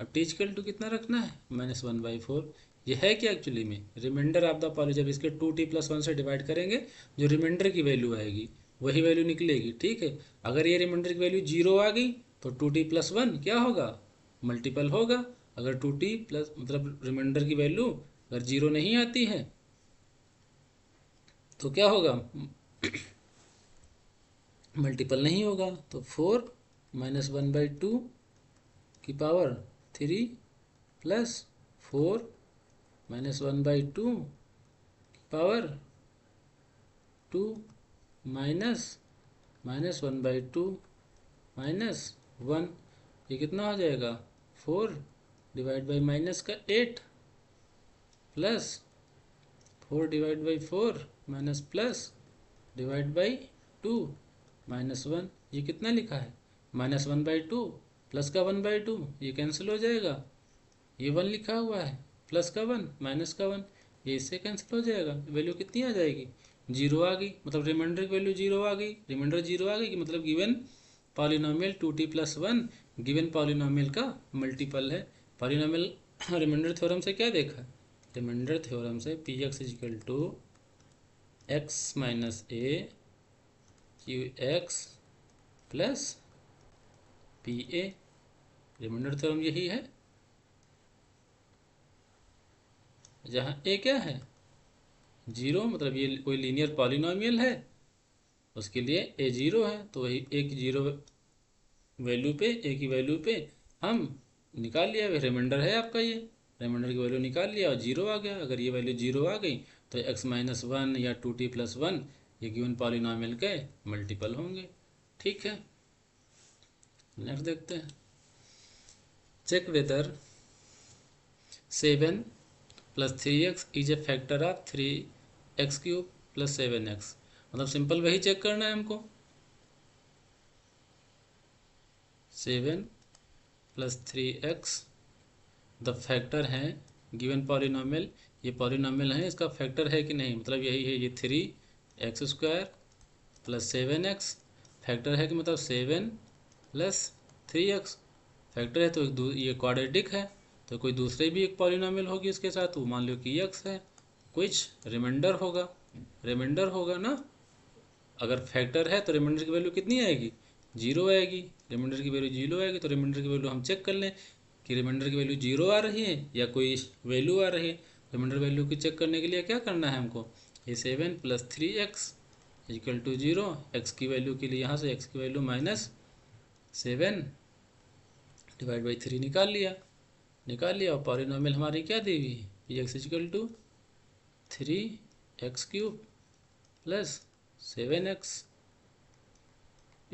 अब t इक्वल टू कितना रखना है, -1/4। ये है क्या एक्चुअली में रिमाइंडर ऑफ द पॉली। जब इसके 2t+1 से डिवाइड करेंगे जो रिमाइंडर की वैल्यू आएगी वही वैल्यू निकलेगी, ठीक है। अगर ये रिमाइंडर की वैल्यू 0 आ गई तो 2t+1 क्या होगा, मल्टीपल होगा। अगर 2t प्लस मतलब रिमाइंडर की वैल्यू अगर 0 नहीं आती है तो क्या होगा, मल्टीपल नहीं होगा। तो 4 -1/2 की पावर 3 प्लस 4 -1/2 की पावर 2 माइनस -1/2 -1। ये कितना हो जाएगा, 4 डिवाइड बाई माइनस का 8 plus 4 divide by 4 minus plus divide by 2 -1। ये कितना लिखा है, -1/2 प्लस का 1/2, ये कैंसिल हो जाएगा। ये 1 लिखा हुआ है, प्लस का 1 माइनस का 1, ये इससे कैंसिल हो जाएगा। वैल्यू कितनी आ जाएगी, 0 आ गई। मतलब रिमाइंडर की वैल्यू 0 आ गई, रिमाइंडर 0 आ गई कि मतलब given polynomial 2t+1 given polynomial का मल्टीपल है। पॉलिनोमियल रिमाइंडर थ्योरम से क्या देखा, रिमाइंडर थ्योरम से px = x - a qx plus pa। Remainder theorem यही है, जहाँ a क्या है, 0, मतलब ये कोई लीनियर पॉलिनोमियल है उसके लिए a 0 है। तो वही a की 0 वैल्यू पे, a की वैल्यू पे हम निकाल लिया, रिमाइंडर है आपका, ये रिमाइंडर की वैल्यू निकाल लिया और 0 आ गया। अगर ये वैल्यू 0 आ गई तो x - 1 या 2t+1 ये गिवन पॉलिनोमियल के मल्टीपल होंगे, ठीक है। नेक्स्ट देखते हैं, check whether 7 + 3x is a factor of 3x³ + 7x। मतलब सिंपल वही चेक करना है हमको, 7 + 3x द फैक्टर हैं गिवन पॉलिनोमियल। ये पॉलिनोमियल है, इसका फैक्टर है कि नहीं, मतलब यही है, ये 3x² + 7x फैक्टर है कि मतलब 7 + 3x फैक्टर है। तो ये क्वाड्रेटिक है, तो कोई दूसरे भी एक पॉलिनोमियल होगी इसके साथ, वो मान लो कि x है, कुछ रिमाइंडर होगा, रिमाइंडर होगा ना। अगर फैक्टर है तो रिमाइंडर की वैल्यू कितनी आएगी, 0 आएगी। रिमाइंडर की वैल्यू 0 आएगी तो रिमाइंडर की वैल्यू हम चेक कर लें कि रिमाइंडर की वैल्यू 0 आ रही है या कोई वैल्यू आ रही है। रिमाइंडर वैल्यू की चेक करने के लिए क्या करना है हमको, ये 7 + 3x = 0। x की वैल्यू के लिए यहाँ से x की वैल्यू -7 डिवाइड बाई 3 निकाल लिया और पॉलिनोमियल हमारी क्या दी हुई है, px = 3x³ + 7x =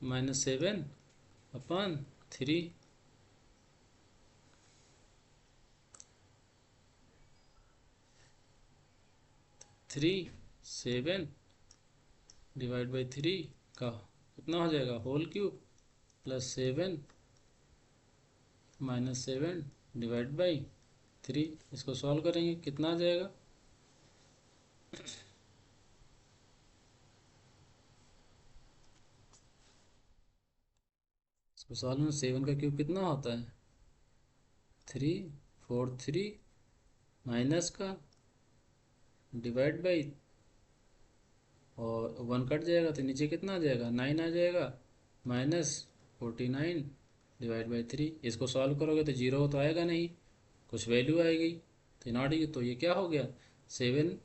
-7/3। 7 divide by 3 का कितना हो जाएगा, होल क्यूब + 7 -7 डिवाइड बाई 3। इसको सॉल्व करेंगे कितना आ जाएगा, इसको सॉल्व में 7 का क्यूब कितना होता है, 343 माइनस का डिवाइड बाई और 1 कट जाएगा तो नीचे कितना आ जाएगा, 9 आ जाएगा, -49 डिवाइड बाई 3। इसको सॉल्व करोगे तो 0 तो आएगा नहीं, कुछ वैल्यू आएगी तो नॉट ही। तो ये क्या हो गया, 7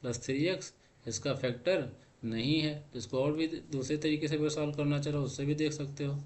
+ 3x इसका फैक्टर नहीं है। तो इसको और भी दूसरे तरीके से अगर सॉल्व करना चाहो उससे भी देख सकते हो।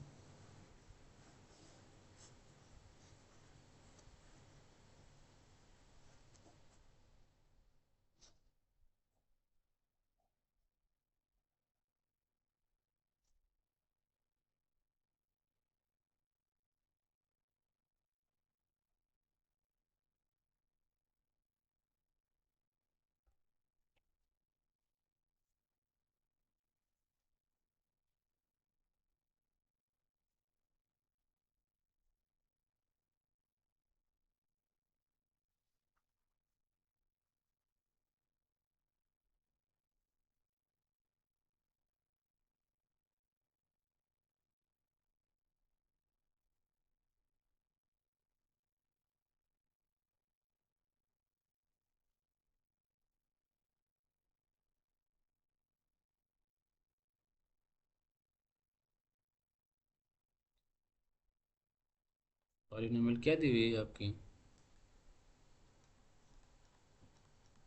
पॉलिनोमियल क्या दी हुई है आपकी,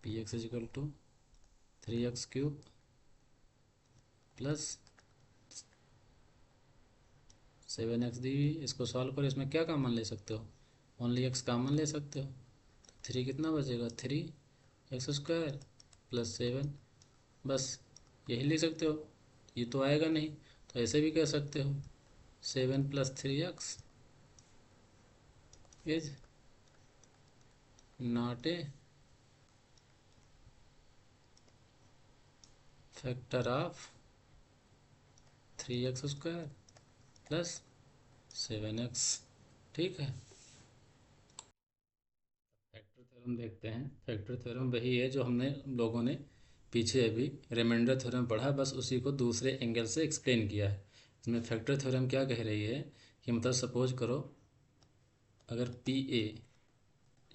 p x is equal to 3x³ plus 7x दी हुई। इसको सॉल्व करो, इसमें क्या कॉमन ले सकते हो, ओनली x कॉमन ले सकते हो। तो 3 कितना बचेगा, 3x² प्लस 7, बस यही लिख सकते हो। ये तो आएगा नहीं, तो ऐसे भी कह सकते हो 7 + 3x is not a factor of 3x² plus 7x। ठीक है, फैक्टर थ्योरम देखते हैं। फैक्टर थ्योरम वही है जो हमने लोगों ने पीछे अभी रिमाइंडर थ्योरम पढ़ा, बस उसी को दूसरे एंगल से एक्सप्लेन किया है। इसमें फैक्टर थ्योरम क्या कह रही है कि मतलब सपोज करो अगर पी ए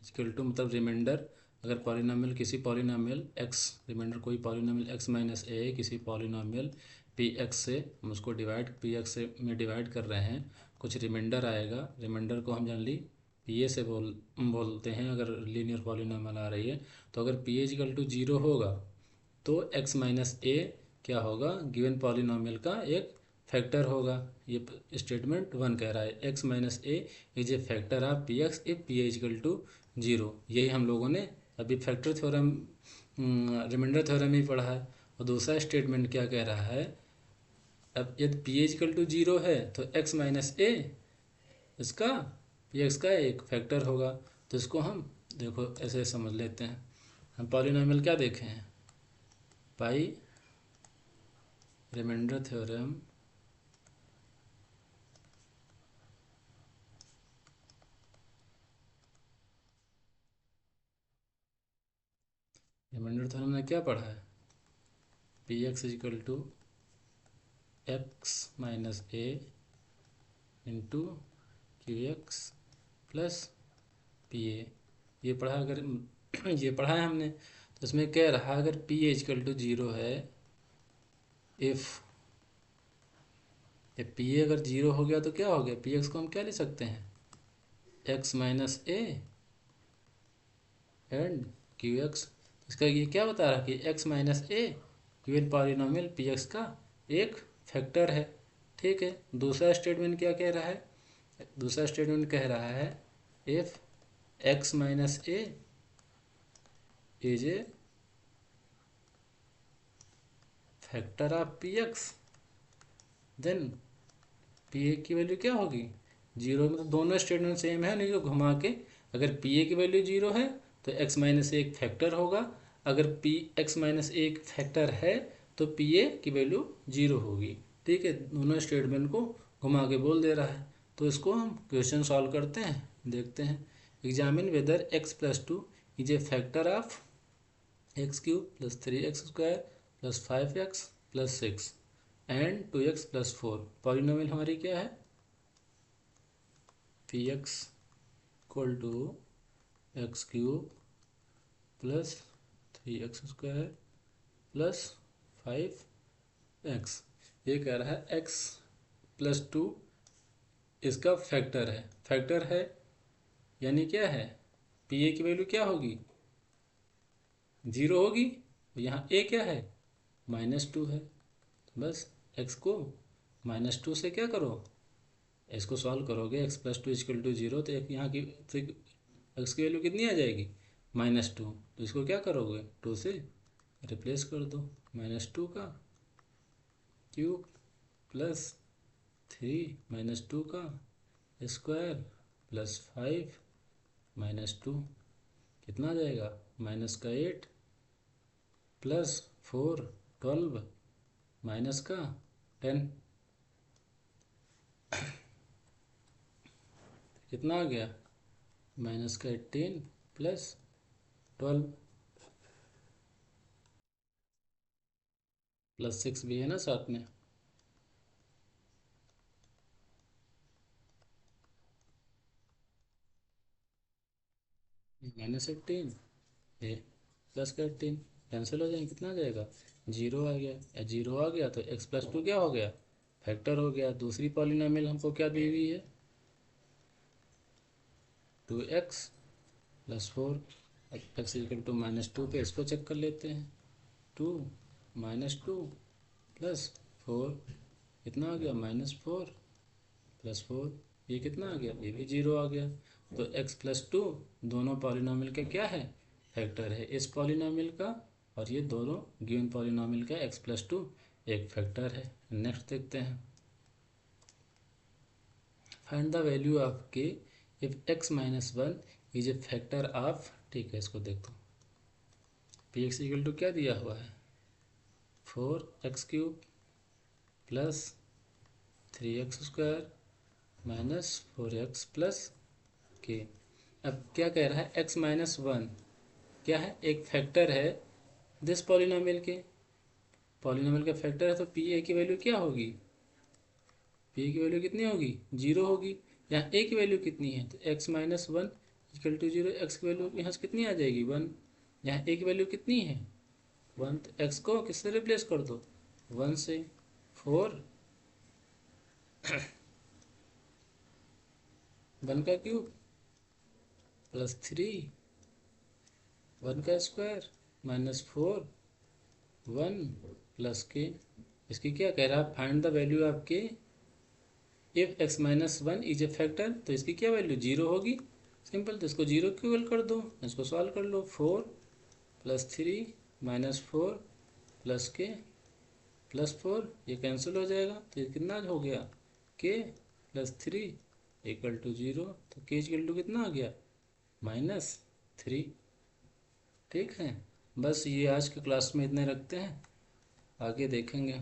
इक्वल टू मतलब रिमाइंडर, अगर पॉलिनोमियल किसी पॉलिनोमियल एक्स, रिमाइंडर कोई पॉलिनोमियल एक्स माइनस ए किसी पॉलिनोमियल पी एक्स से हम उसको डिवाइड पी एक्स से में डिवाइड कर रहे हैं, कुछ रिमाइंडर आएगा। रिमाइंडर को हम जनरली पी ए से बोलते हैं अगर लीनियर पॉलिनोमियल आ रही है। तो अगर पी इक्वल टू 0 होगा तो एक्स माइनस ए क्या होगा, गिवन पॉलिनोमियल का एक फैक्टर होगा। ये स्टेटमेंट 1 कह रहा है x minus a is a factor of p x if p a equal to 0। यही हम लोगों ने अभी फैक्टर थ्योरम रिमाइंडर थ्योरम ही पढ़ा है। और दूसरा स्टेटमेंट क्या कह रहा है, अब यदि पी ए इक्वल टू 0 है तो एक्स माइनस ए इसका पी एक्स का एक फैक्टर होगा। तो इसको हम देखो ऐसे समझ लेते हैं। हम पॉलिनोमियल क्या देखे हैं, by remainder theorem remainder theorem ने क्या पढ़ा है, p x equal to x minus a into q x plus p a. ये पढ़ा, अगर ये पढ़ा है हमने। तो इसमें कह रहा है अगर पी इक्वल टू 0 है, इफ़ पी ए अगर 0 हो गया तो क्या हो गया, पी एक्स को हम क्या लिख सकते हैं, x minus A and Q x. इसका ये क्या बता रहा है कि एक्स माइनस ए गिवन पॉलिनोमियल पी एक्स का एक फैक्टर है। ठीक है, दूसरा स्टेटमेंट क्या कह रहा है, दूसरा स्टेटमेंट कह रहा है if x minus a is a factor of p x then p a की वैल्यू क्या होगी, 0। मतलब दोनों स्टेटमेंट सेम है, नहीं तो घुमा के अगर पी ए की वैल्यू 0 है तो एक्स माइनस ए एक फैक्टर होगा, अगर पी एक्स माइनस ए एक फैक्टर है तो पी ए की वैल्यू 0 होगी। ठीक है, दोनों स्टेटमेंट को घुमा के बोल दे रहा है। तो इसको हम क्वेश्चन सॉल्व करते हैं, देखते हैं। Examine whether x + 2 is a factor of x³ + 3x² + 5x + 6 and 2x + 4। Polynomial हमारी क्या है, p x equal to x³ + 3x² + 5x। ये कह रहा है x + 2 इसका फैक्टर है। फैक्टर है यानी क्या है, पी ए की वैल्यू क्या होगी, 0 होगी। यहाँ ए क्या है, -2 है। तो बस x को -2 से क्या करो, इसको सॉल्व करोगे, x + 2 = 0। तो एक यहाँ की तो एक्स की वैल्यू कितनी आ जाएगी, -2। तो इसको क्या करोगे, 2 से रिप्लेस कर दो। -2 का क्यूब प्लस 3 -2 का स्क्वायर प्लस 5 -2 कितना आ जाएगा, -8 प्लस 4 12 माइनस का 10 कितना आ गया, -18 प्लस 12 प्लस 6 भी है ना साथ में। -18 ए प्लस का 18 कैंसिल हो जाएंगे, कितना आ जाएगा, 0 आ गया। या 0 आ गया तो x + 2 क्या हो गया, फैक्टर हो गया। दूसरी पॉलिनोमियल हमको क्या दी हुई है, 2x plus 4 x equal to -2 पे इसको चेक कर लेते हैं। 2 -2 प्लस 4 कितना आ गया -4 प्लस 4 ये कितना आ गया, ये भी 0 आ गया। तो x प्लस 2 दोनों पॉलिनॉमियल का क्या है, फैक्टर है इस पॉलिनॉमियल का, और ये दोनों गिवन पॉलिनॉमियल का x प्लस 2 एक फैक्टर है। नेक्स्ट देखते हैं, find the value of k if x minus 1 is a factor of, ठीक है इसको देखो, पी एक्स इक्वल टू क्या दिया हुआ है 4x³ plus 3x² minus 4x plus k। अब क्या कह रहा है, x माइनस 1 क्या है, एक फैक्टर है दिस पॉलिनॉमियल के, पॉलिनॉमियल का फैक्टर है, तो पी ए की वैल्यू क्या होगी, पी ए की वैल्यू कितनी होगी 0 होगी। यहाँ ए की वैल्यू कितनी है, तो x minus 1 equal to 0, x की वैल्यू यहाँ से कितनी आ जाएगी 1, यहाँ ए की वैल्यू कितनी है 1, तो x को किससे रिप्लेस कर दो 1 से। 4 1 का क्यूब प्लस 3 1 का स्क्वायर माइनस 4 1 प्लस के। इसकी क्या कह रहा है, फाइंड द वैल्यू ऑफ के if x minus 1 is a factor, तो इसकी क्या वैल्यू 0 होगी, सिंपल, तो इसको 0 इक्वल कर दो, इसको सॉल्व कर लो। 4 प्लस 3 माइनस 4 प्लस के प्लस 4 ये कैंसिल हो जाएगा, तो ये कितना हो गया के प्लस 3 इक्वल टू 0, तो के इक्वल टू कितना आ गया -3। ठीक है, बस ये आज के क्लास में इतने रखते हैं, आगे देखेंगे।